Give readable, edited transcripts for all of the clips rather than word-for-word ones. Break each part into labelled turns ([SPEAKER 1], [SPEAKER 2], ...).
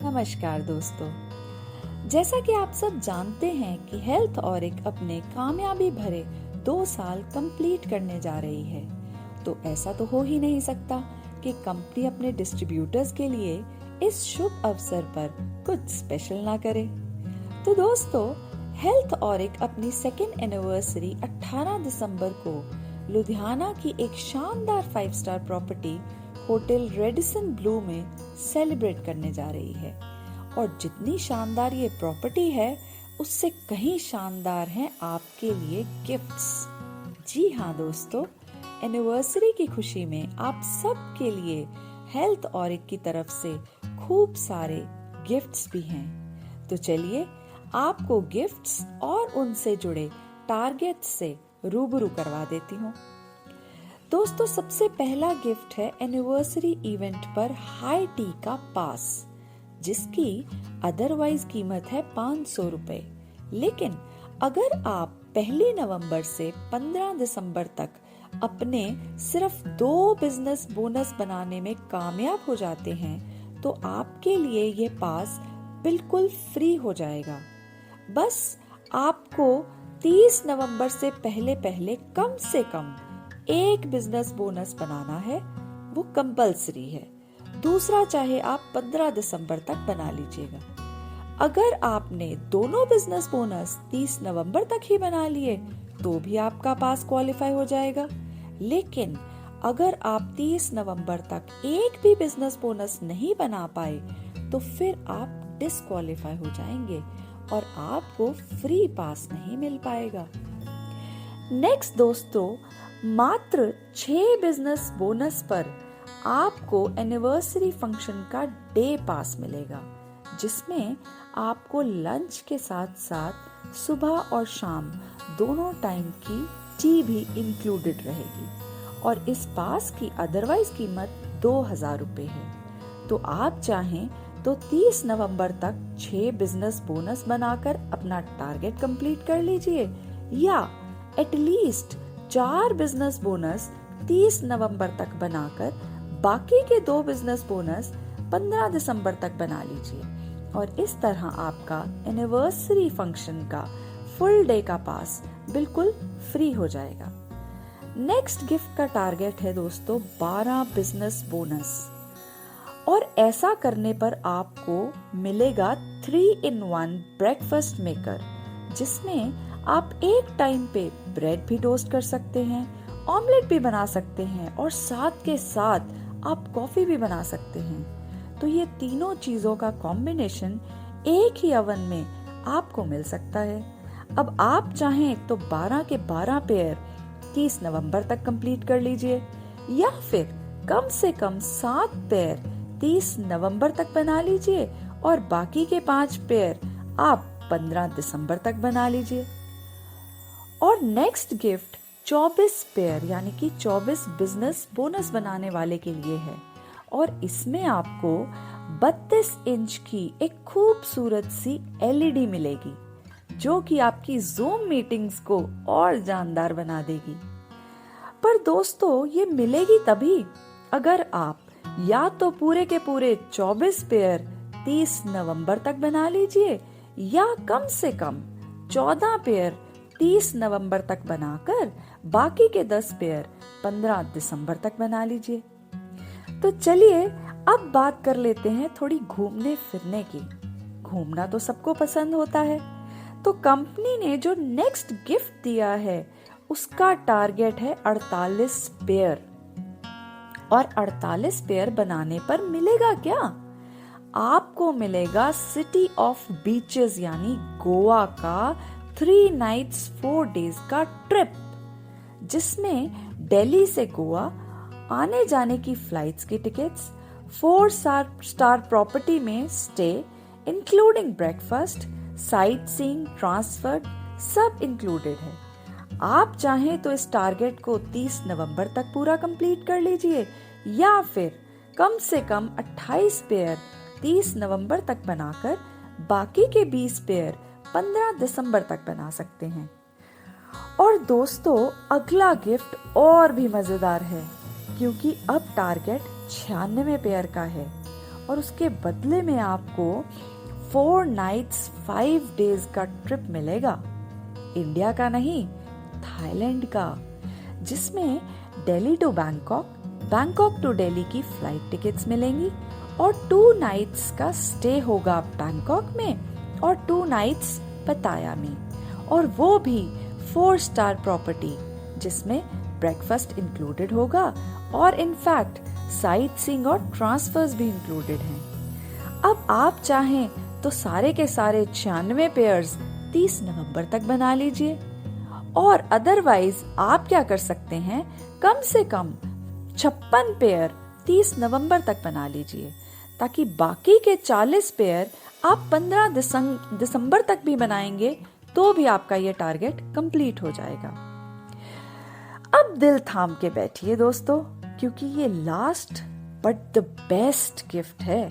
[SPEAKER 1] नमस्कार दोस्तों। जैसा कि आप सब जानते हैं कि हेल्थ ऑरिक अपने कामयाबी भरे 2 साल कंप्लीट करने जा रही है, तो ऐसा तो हो ही नहीं सकता कि कंपनी अपने डिस्ट्रीब्यूटर्स के लिए इस शुभ अवसर पर कुछ स्पेशल ना करे। तो दोस्तों, हेल्थ ऑरिक अपनी सेकेंड एनिवर्सरी 18 दिसंबर को लुधियाना की एक शानदार 5 star property hotel Radisson Blu में सेलिब्रेट करने जा रही है। और जितनी शानदार ये प्रॉपर्टी है, उससे कहीं शानदार हैं आपके लिए गिफ्ट्स। जी हाँ दोस्तों, एनिवर्सरी की खुशी में आप सब के लिए हेल्थ ऑरिक की तरफ से खूब सारे गिफ्ट्स भी हैं। तो चलिए आपको गिफ्ट्स और उनसे जुड़े टारगेट से रूबरू करवा देती हूँ। दोस्तों, सबसे पहला गिफ्ट है एनिवर्सरी इवेंट पर हाई टी का पास, जिसकी अदरवाइज कीमत है 500 रुपए। लेकिन अगर आप 1 नवंबर से 15 दिसंबर तक अपने सिर्फ 2 बिजनेस बोनस बनाने में कामयाब हो जाते हैं, तो आपके लिए ये पास बिल्कुल फ्री हो जाएगा। बस आपको 30 नवंबर से पहले कम से कम एक बिजनेस बोनस बनाना है, वो कंपल्सरी है। दूसरा चाहे आप 15 दिसंबर तक बना लीजिएगा। अगर आपने दोनों बिजनेस बोनस 30 नवंबर तक ही बना लिए तो भी आपका पास क्वालिफाई हो जाएगा। लेकिन अगर आप 30 नवंबर तक एक भी बिजनेस बोनस नहीं बना पाए तो फिर आप डिस्क्वालीफाई हो जाएंगे और आपको फ्री पास नहीं मिल पाएगा। नेक्स्ट दोस्तों, मात्र 6 बिजनेस बोनस पर आपको एनिवर्सरी फंक्शन का डे पास मिलेगा, जिसमें आपको लंच के साथ साथ सुबह और शाम दोनों टाइम की टी भी इंक्लूडेड रहेगी। और इस पास की अदरवाइज कीमत 2000 रुपए है। तो आप चाहें तो 30 नवंबर तक 6 बिजनेस बोनस बनाकर अपना टारगेट कंप्लीट कर लीजिए, या एटलीस्ट 4 बिजनेस बोनस 30 नवंबर तक बनाकर बाकी के 2 बिजनेस बोनस 15 दिसंबर तक बना लीजिए। और इस तरह आपका एनिवर्सरी फंक्शन का फुल डे का पास बिल्कुल फ्री हो जाएगा। नेक्स्ट गिफ्ट का टारगेट है दोस्तों 12 बिजनेस बोनस। और ऐसा करने पर आपको मिलेगा 3-in-1 ब्रेकफास्ट मेकर, जिसमें आप एक टाइम पे ब्रेड भी टोस्ट कर सकते हैं, ऑमलेट भी बना सकते हैं और साथ के साथ आप कॉफी भी बना सकते हैं। तो ये तीनों चीजों का कॉम्बिनेशन एक ही ओवन में आपको मिल सकता है। अब आप चाहें तो 12 के 12 पेयर 30 नवंबर तक कंप्लीट कर लीजिए, या फिर कम से कम 7 पेयर 30 नवंबर तक बना लीजिए और बाकी के 5 पेयर आप 15 दिसंबर तक बना लीजिए। और नेक्स्ट गिफ्ट 24 पेयर यानी कि 24 बिजनेस बोनस बनाने वाले के लिए है। और इसमें आपको 32 इंच की एक खूबसूरत सी एलईडी मिलेगी, जो कि आपकी जूम मीटिंग्स को और जानदार बना देगी। पर दोस्तों, ये मिलेगी तभी अगर आप या तो पूरे के पूरे 24 पेयर 30 नवंबर तक बना लीजिए, या कम से कम 14 पेयर 30 नवंबर तक बनाकर बाकी के 10 पेयर 15 दिसंबर तक बना लीजिए। तो चलिए अब बात कर लेते हैं थोड़ी घूमने फिरने की। घूमना तो सबको पसंद होता है, तो कंपनी ने जो नेक्स्ट गिफ्ट दिया है उसका टारगेट है 48 पेयर। और 48 पेयर बनाने पर मिलेगा क्या? आपको मिलेगा सिटी ऑफ बीचेस यानी गोवा का 3 नाइट्स 4 डेज का ट्रिप, जिसमें दिल्ली से गोवा आने जाने की फ्लाइट्स की टिकट्स, 4 स्टार प्रॉपर्टी में stay including breakfast, sight seeing, transfer सब इंक्लूडेड है। आप चाहें तो इस टारगेट को 30 नवंबर तक पूरा कंप्लीट कर लीजिए, या फिर कम से कम 28 पेयर 30 नवंबर तक बनाकर बाकी के 20 पेयर 15 दिसंबर तक बना सकते हैं। और दोस्तों, अगला गिफ्ट और भी मजेदार है, क्योंकि अब टारगेट 96 पेयर का है और उसके बदले में आपको 4 नाइट्स 5 डेज का ट्रिप मिलेगा। इंडिया का नहीं, थाईलैंड का, जिसमें Delhi to Bangkok, Bangkok to Delhi की फ्लाइट टिकट्स मिलेंगी और 2 नाइट्स का स्टे होगा बैंकॉक में और 2 नाइट्स पताया में, और वो भी 4 स्टार प्रॉपर्टी जिसमें ब्रेकफास्ट इंक्लूडेड होगा और इनफैक्ट साइट सीइंग और ट्रांसफर्स भी इंक्लूडेड हैं। अब आप चाहें तो सारे के सारे 96 पेयर्स 30 नवंबर तक बना लीजिए, और अदरवाइज आप क्या कर सकते हैं, कम से कम 56 पेयर 30 नवंबर तक बना लीजिए, ताकि बाकी के 40 पेयर आप 15 दिसंबर तक भी बनाएंगे तो भी आपका ये टारगेट कंप्लीट हो जाएगा। अब दिल थाम के बैठिए दोस्तों, क्योंकि ये last but the best gift है।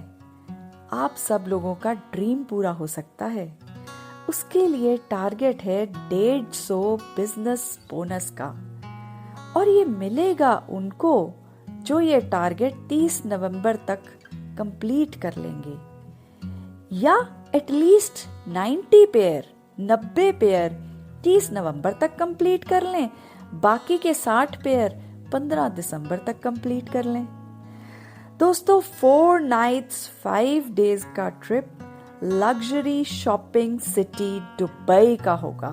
[SPEAKER 1] आप सब लोगों का ड्रीम पूरा हो सकता है। उसके लिए टारगेट है 150 बिजनेस बोनस का, और ये मिलेगा उनको जो ये टारगेट 30 नवंबर तक कंप्लीट कर लेंगे, या एटलीस्ट 90 पेयर 30 नवंबर तक कंप्लीट कर लें, बाकी के 60 पेयर 15 दिसंबर तक कंप्लीट कर लें। दोस्तों, 4 नाइट्स 5 डेज का trip luxury shopping city Dubai का होगा,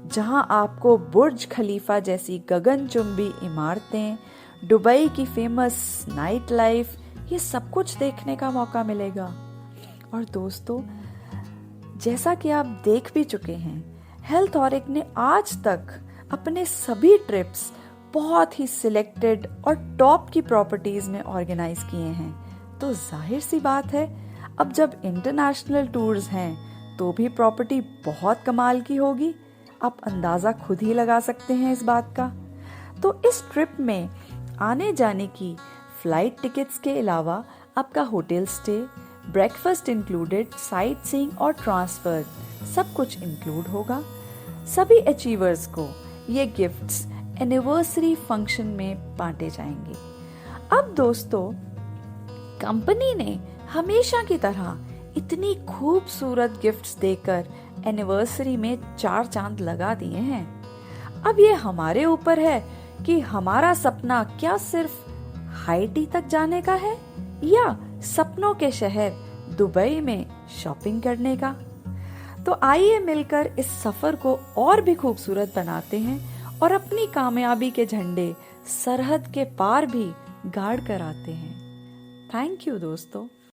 [SPEAKER 1] जहां आपको बुर्ज खलीफा जैसी गगनचुंबी इमारतें, दुबई की फेमस नाइट लाइफ, ये सब कुछ देखने का मौका मिलेगा। और दोस्तों, जैसा कि आप देख भी चुके हैं, हेल्थऑरिक ने आज तक अपने सभी ट्रिप्स बहुत ही सिलेक्टेड और टॉप की प्रॉपर्टीज में ऑर्गेनाइज किए हैं। तो जाहिर सी बात है, अब जब इंटरनेशनल टूर्स हैं तो भी प्रॉपर्टी बहुत कमाल की होगी। आप अंदाजा खुद ही लगा सकते हैं इस बात का। तो इस ट्रिप में आने जाने की फ्लाइट टिकट्स के अलावा आपका hotel stay, breakfast included, sight seeing और ट्रांसफर सब कुछ इंक्लूड होगा। सभी अचीवर्स को ये गिफ्ट्स एनिवर्सरी फंक्शन में बांटे जाएंगे। अब दोस्तों, कंपनी ने हमेशा की तरह इतनी खूबसूरत गिफ्ट्स देकर एनिवर्सरी में 4 चांद लगा दिए हैं। अब ये हमारे ऊपर है कि हमारा सपना क्या सिर्फ हाईटी तक जाने का है, या सपनों के शहर दुबई में शॉपिंग करने का। तो आइए मिलकर इस सफर को और भी खूबसूरत बनाते हैं और अपनी कामयाबी के झंडे सरहद के पार भी गाड़ कर आते हैं। थैंक यू दोस्तों।